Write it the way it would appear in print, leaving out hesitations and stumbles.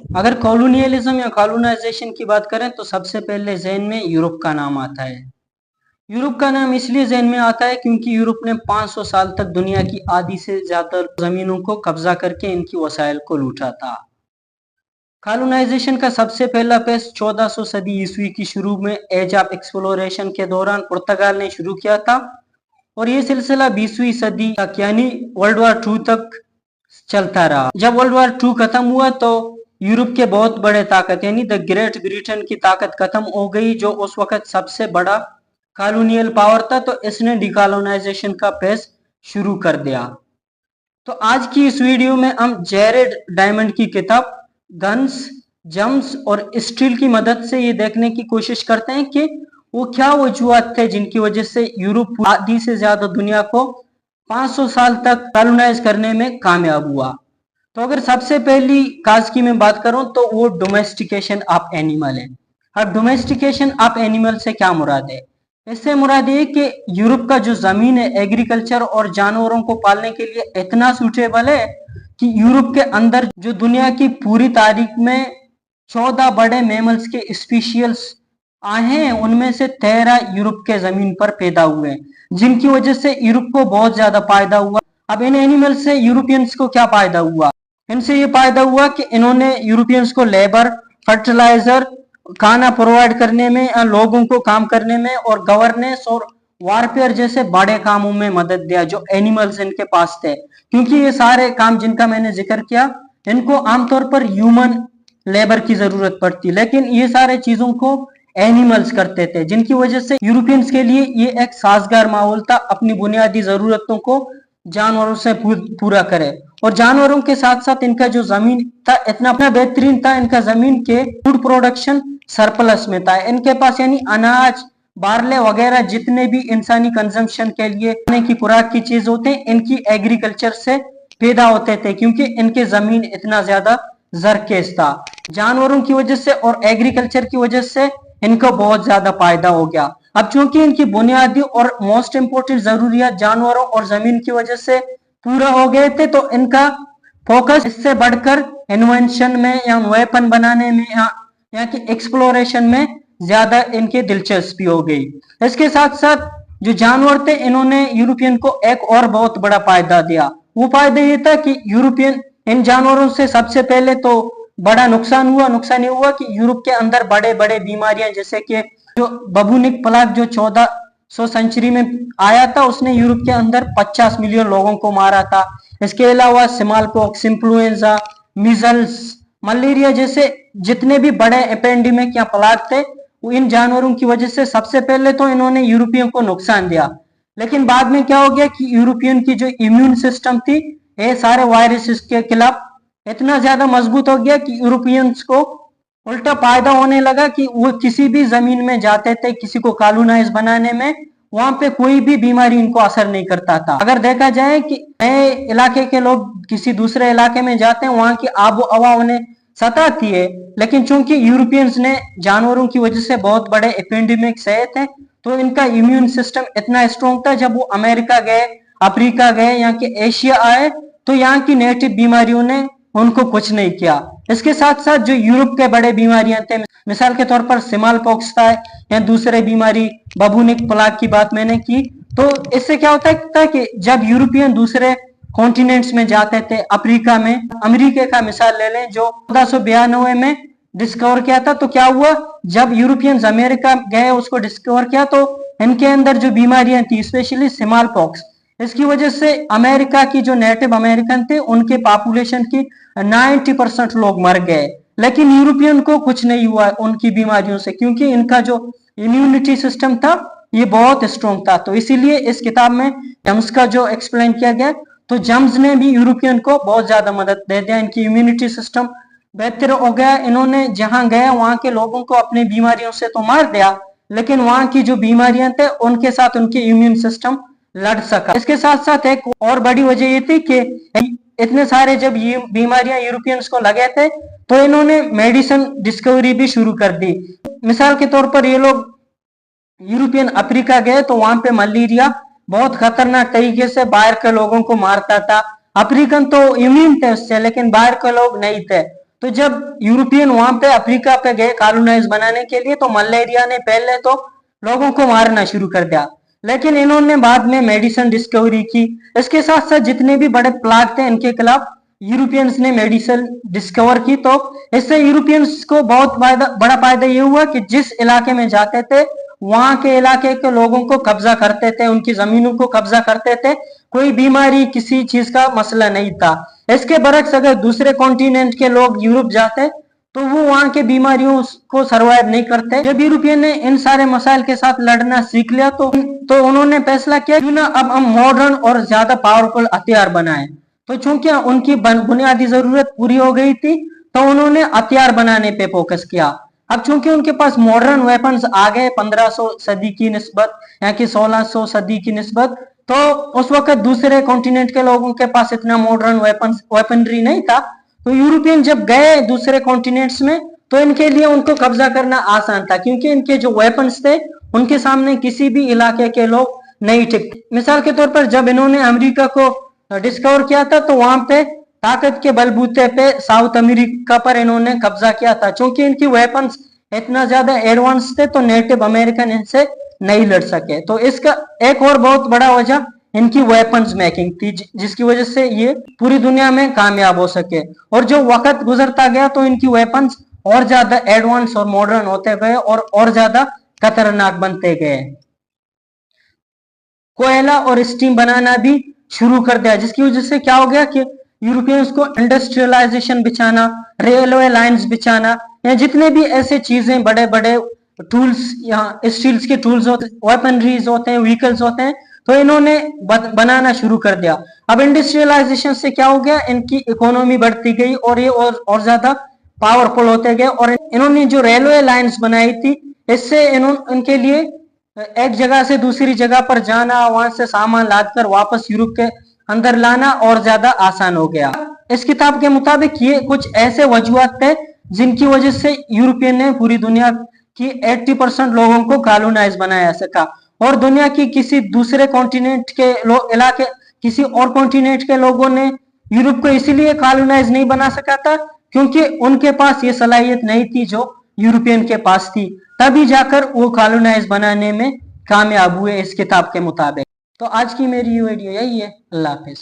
अगर कॉलोनियलिज्म या कॉलोनाइजेशन की बात करें तो सबसे पहले ज़हन में यूरोप का नाम आता है। यूरोप का नाम इसलिए ज़हन में आता है क्योंकि यूरोप ने 500 साल तक दुनिया की आधी से ज़्यादा ज़मीनों को कब्जा करके इनकी वसाइल को लूटा था। कॉलोनाइजेशन का सबसे पहला पेश 1400 सदी ईस्वी की शुरू में एज ऑफ एक्सप्लोरेशन के दौरान पुर्तगाल ने शुरू किया था और ये सिलसिला 20वीं सदी तक यानी वर्ल्ड वॉर 2 तक चलता रहा। जब वर्ल्ड वॉर 2 खत्म हुआ तो यूरोप के बहुत बड़े ताकत यानी द ग्रेट ब्रिटेन की ताकत खत्म हो गई, जो उस वक्त सबसे बड़ा कॉलोनियल पावर था, तो इसने डिकॉलोनाइजेशन का पेश शुरू कर दिया। तो आज की इस वीडियो में हम जेरेड डायमंड की किताब गन्स, जम्स और स्टील की मदद से ये देखने की कोशिश करते हैं कि वो क्या वजूहत थे जिनकी वजह से यूरोप आधी से ज्यादा दुनिया को 500 साल तक कॉलोनाइज करने में कामयाब हुआ। तो अगर सबसे पहली काज की मैं बात करूं तो वो डोमेस्टिकेशन ऑफ एनिमल है। अब डोमेस्टिकेशन ऑफ एनिमल से क्या मुराद है? इससे मुराद ये कि यूरोप का जो जमीन है एग्रीकल्चर और जानवरों को पालने के लिए इतना सूटेबल है कि यूरोप के अंदर जो दुनिया की पूरी तारीख में 14 बड़े मैमल्स के स्पीशीज आए हैं, उनमें से 13 यूरोप के जमीन पर पैदा हुए हैं, जिनकी वजह से यूरोप को बहुत ज्यादा फायदा हुआ। अब इन एनिमल से यूरोपियंस को क्या फायदा हुआ? इनसे ये फायदा हुआ कि इन्होंने यूरोपियंस को लेबर, फर्टिलाइजर, खाना प्रोवाइड करने में, लोगों को काम करने में और गवर्नेंस और वारफेयर जैसे बड़े कामों में मदद दिया जो एनिमल्स इनके पास थे। क्योंकि ये सारे काम जिनका मैंने जिक्र किया, इनको आमतौर पर ह्यूमन लेबर की जरूरत पड़ती, लेकिन ये सारे चीजों को एनिमल्स करते थे, जिनकी वजह से यूरोपियंस के लिए ये एक साजगार माहौल था अपनी बुनियादी जरूरतों को जानवरों से पूरा करे। और जानवरों के साथ साथ इनका जो जमीन था इतना बेहतरीन था, इनका जमीन के फूड प्रोडक्शन सरप्लस में था। इनके पास यानी अनाज, बारले वगैरह जितने भी इंसानी कंजम्पशन के लिए खाने की खुराक की चीज होते हैं, इनकी एग्रीकल्चर से पैदा होते थे, क्योंकि इनके जमीन इतना ज्यादा जरखेज था। जानवरों की वजह से और एग्रीकल्चर की वजह से इनको बहुत ज्यादा फायदा हो गया। अब चूंकि इनकी बुनियादी और मोस्ट इंपोर्टेंट जरूरियात जानवरों और जमीन की वजह से पूरा हो गए थे, तो इनका फोकस इससे बढ़कर इन्वेंशन में या वेपन बनाने में या कि एक्सप्लोरेशन में ज्यादा इनकी दिलचस्पी हो गई। इसके साथ साथ जो जानवर थे, इन्होंने यूरोपियन को एक और बहुत बड़ा फायदा दिया। वो फायदा ये था कि यूरोपियन इन जानवरों से सबसे पहले तो बड़ा नुकसान ये हुआ कि यूरोप के अंदर बड़े बड़े बीमारियां, जैसे कि जो बबूनिक प्लेग जो 1400 सेंचुरी में आया था, उसने यूरोप के अंदर 50 मिलियन लोगों को मारा था। इसके अलावा small pox, influenza, measles, malaria जैसे जितने भी बड़े एपेंडेमिक या प्लेग थे, वो इन जानवरों की वजह से सबसे पहले तो इन्होंने यूरोपियन को नुकसान दिया। लेकिन बाद में क्या हो गया कि यूरोपियन की जो इम्यून सिस्टम थी, ये सारे वायरसेस के खिलाफ इतना ज्यादा मजबूत हो गया कि यूरोपियंस को उल्टा फायदा होने लगा कि वो किसी भी जमीन में जाते थे किसी को कॉलोनाइज बनाने में, वहां पे कोई भी बीमारी इनको असर नहीं करता था। अगर देखा जाए कि नए इलाके के लोग किसी दूसरे इलाके में जाते हैं, वहां की आबो हवा उन्हें सताती है, लेकिन चूंकि यूरोपियंस ने जानवरों की वजह से बहुत बड़े एपेंडेमिक सहे थे, तो इनका इम्यून सिस्टम इतना स्ट्रॉन्ग था, जब वो अमेरिका गए, अफ्रीका गए, यहाँ के एशिया आए, तो यहाँ की नेटिव बीमारियों ने उनको कुछ नहीं किया। इसके साथ साथ जो यूरोप के बड़े बीमारियां थे, मिसाल के तौर पर स्मॉल पॉक्स था या दूसरे बीमारी बबूनिक प्लेग की बात मैंने की, तो इससे क्या होता था कि जब यूरोपियन दूसरे कॉन्टिनेंट्स में जाते थे, अफ्रीका में, अमेरिका का मिसाल ले लें जो 1492 में डिस्कवर किया था, तो क्या हुआ जब यूरोपियंस अमेरिका गए, उसको डिस्कवर किया, तो इनके अंदर जो बीमारियां थी स्पेशली स्मॉल पॉक्स, इसकी वजह से अमेरिका की जो नेटिव अमेरिकन थे उनके पॉपुलेशन की 90% लोग मर गए। लेकिन यूरोपियन को कुछ नहीं हुआ उनकी बीमारियों से, क्योंकि इनका जो इम्यूनिटी सिस्टम था ये बहुत स्ट्रॉन्ग था। तो इसीलिए इस किताब में जम्स का जो एक्सप्लेन किया गया, तो जम्स ने भी यूरोपियन को बहुत ज्यादा मदद दे दिया, इनकी इम्यूनिटी सिस्टम बेहतर हो गया। इन्होंने जहां गया वहां के लोगों को अपनी बीमारियों से तो मार दिया, लेकिन वहां की जो बीमारियां थे उनके साथ उनकी इम्यून सिस्टम लड़ सका। इसके साथ साथ एक और बड़ी वजह ये थी कि इतने सारे जब ये बीमारियां यूरोपियंस को लगे थे, तो इन्होंने मेडिसिन डिस्कवरी भी शुरू कर दी। मिसाल के तौर पर ये लोग यूरोपियन अफ्रीका गए, तो वहां पे मलेरिया बहुत खतरनाक तरीके से बाहर के लोगों को मारता था। अफ्रीकन तो इम्यून थे उससे, लेकिन बाहर के लोग नहीं थे। तो जब यूरोपियन वहां पे अफ्रीका पे गए कॉलोनाइज बनाने के लिए, तो मलेरिया ने पहले तो लोगों को मारना शुरू कर दिया, लेकिन इन्होंने बाद में मेडिसिन डिस्कवरी की। इसके साथ साथ जितने भी बड़े प्लाग थे इनके खिलाफ यूरोपियंस ने मेडिसिन डिस्कवर की। तो इससे यूरोपियंस को बहुत बड़ा फायदा ये हुआ कि जिस इलाके में जाते थे वहां के इलाके के लोगों को कब्जा करते थे, उनकी जमीनों को कब्जा करते थे। कोई बीमारी किसी चीज का मसला नहीं था। इसके बरक्स अगर दूसरे कॉन्टिनेंट के लोग यूरोप जाते तो वो वहां के बीमारियों को सरवाइव नहीं करते। जब यूरोपियन ने इन सारे मसाइल के साथ लड़ना सीख लिया तो उन्होंने फैसला किया क्यों ना अब हम मॉडर्न और ज्यादा पावरफुल हथियार बनाएं। तो चूंकि उनकी बुनियादी जरूरत पूरी हो गई थी तो उन्होंने हथियार बनाने पे फोकस किया। अब चूंकि उनके पास मॉडर्न वेपन्स आ गए 1500 सदी की निस्बत या कि 1600 सदी की निस्बत, तो उस वक्त दूसरे कॉन्टिनेंट के लोगों के पास इतना मॉडर्न वेपनरी नहीं था। तो यूरोपियन जब गए दूसरे कॉन्टिनेंट्स में तो इनके लिए उनको कब्जा करना आसान था, क्योंकि इनके जो वेपन्स थे उनके सामने किसी भी इलाके के लोग नहीं टिकते। मिसाल के तौर पर जब इन्होंने अमेरिका को डिस्कवर किया था तो वहां पे ताकत के बलबूते पे साउथ अमेरिका पर इन्होंने कब्जा किया था। चूंकि इनकी वेपन्स इतना ज्यादा एडवांस थे तो नेटिव अमेरिकन इनसे नहीं लड़ सके। तो इसका एक और बहुत बड़ा वजह इनकी वेपन्स मेकिंग थी, जिसकी वजह से ये पूरी दुनिया में कामयाब हो सके। और जो वक्त गुजरता गया तो इनकी वेपन्स और ज्यादा एडवांस और मॉडर्न होते गए और ज्यादा खतरनाक बनते गए। कोयला और स्टीम बनाना भी शुरू कर दिया, जिसकी वजह से क्या हो गया कि यूरोपियंस को इंडस्ट्रियलाइजेशन बिछाना, रेलवे लाइंस बिछाना, या जितने भी ऐसे चीजें बड़े बड़े टूल्स या स्टील्स के टूल्स होते, वेपनरीज होते हैं, व्हीकल्स होते हैं, तो इन्होंने बनाना शुरू कर दिया। अब इंडस्ट्रियलाइजेशन से क्या हो गया, इनकी इकोनॉमी बढ़ती गई और ये और ज्यादा पावरफुल होते गए। और इन्होंने जो रेलवे लाइंस बनाई थी इससे इनके लिए एक जगह से दूसरी जगह पर जाना, वहां से सामान लादकर वापस यूरोप के अंदर लाना और ज्यादा आसान हो गया। इस किताब के मुताबिक ये कुछ ऐसे वजूहत थे जिनकी वजह से यूरोपियन ने पूरी दुनिया की 80% लोगों को कॉलोनाइज बनाया सका। और दुनिया की किसी दूसरे कॉन्टिनेंट के इलाके, किसी और कॉन्टिनेंट के लोगों ने यूरोप को इसीलिए कॉलोनाइज नहीं बना सका था क्योंकि उनके पास ये सलाहियत नहीं थी जो यूरोपियन के पास थी। तभी जाकर वो कॉलोनाइज बनाने में कामयाब हुए इस किताब के मुताबिक। तो आज की मेरी वीडियो यही है। अल्लाह हाफिज।